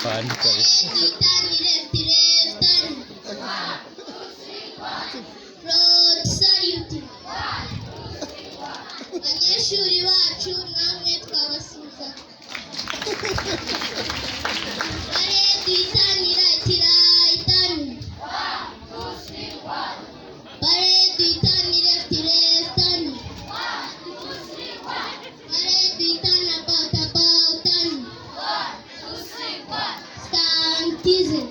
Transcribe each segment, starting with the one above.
fani kabisa. Abanyeshuri bacu namwe twabasuza. Bare duhitanira itanu. Bare duhitanira itanu. Bare duhitana about 10. Stantize.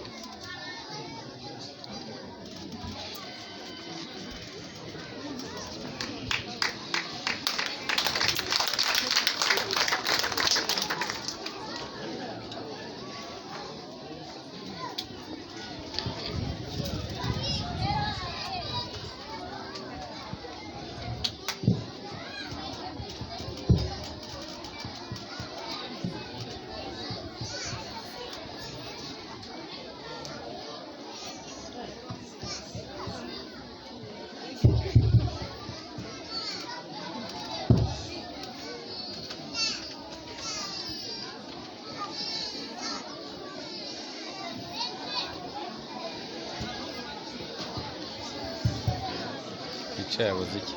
Чай возить.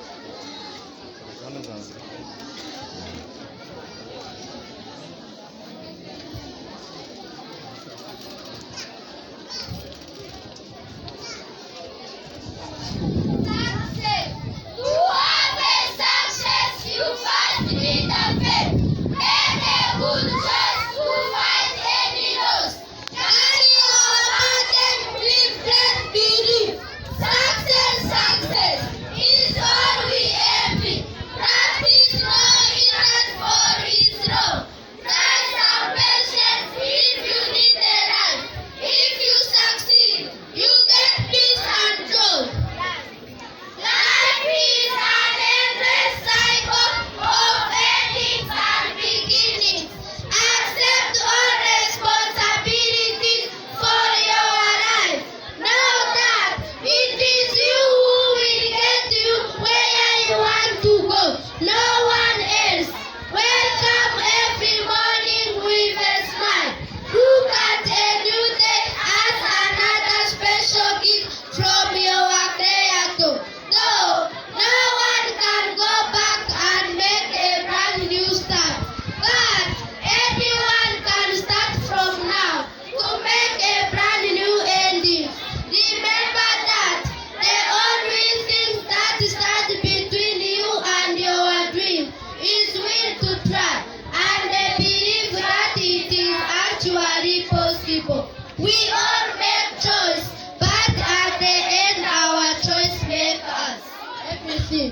We all make choice, but at the end our choice makes us everything.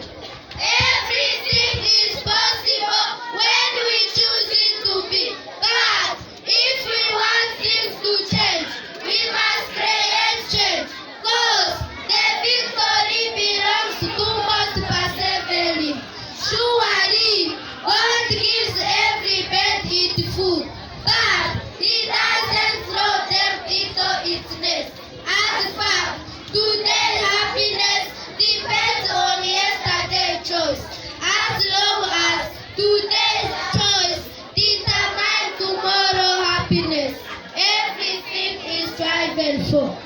Everything is possible when we choose it to be. But if we want things to change, we must create change. Cause the victory belongs to most persevering. Surely God gives every bird its food, but He doesn't throw them into its nest. As fact, today's happiness depends on yesterday's choice. As long as today's choice determines tomorrow's happiness, everything is striving for.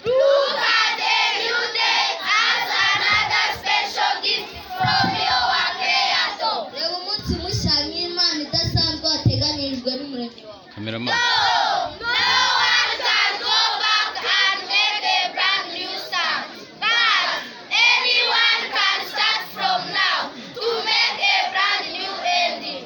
Look at the new day as another special gift from your Creator. Cameraman. No one can go back and make a brand new start. But anyone can start from now to make a brand new ending.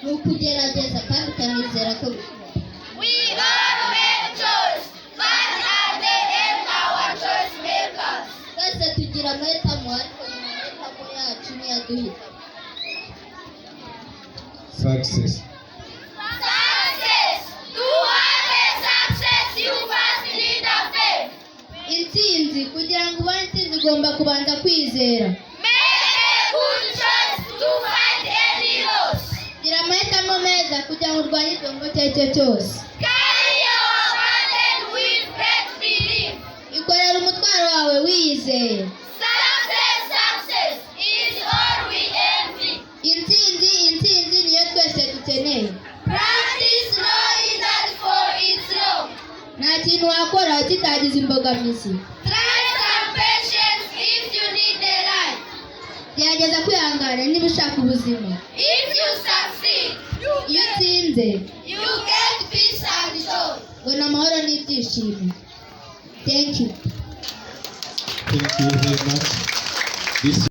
ni ukugerageza kandi ukanizera ko We all make choice, but at the end our choice makers. twese tugira amahitamo ariko nyuma amahitamo yacu niyo aduhita. Success. Success. To have a success, you first need a faith. Intsinzi, kugira ngo ubone intsinzi ugomba kubanza kwizera. Make a good choice to fight any loss. Gira amahitamo meza kugira ngo urwanye icyombo icyo ari cyo cyose. Carry your burden with great belief. Ikorera umutwaro wawe wiyizeye. Success is all we envy. Intsinzi niyo twese dukeneye. Practice knowing that for it's wrong. Nta kintu wakora kitagize imbogamizi. Try some patience if you need a life. Gerageza kwihangana niba ushaka ubuzima. If you succeed, Iyo utsinze, you get peace and joy. ubona amahoro n'ibyishimo. Thank you. Thank you very much. This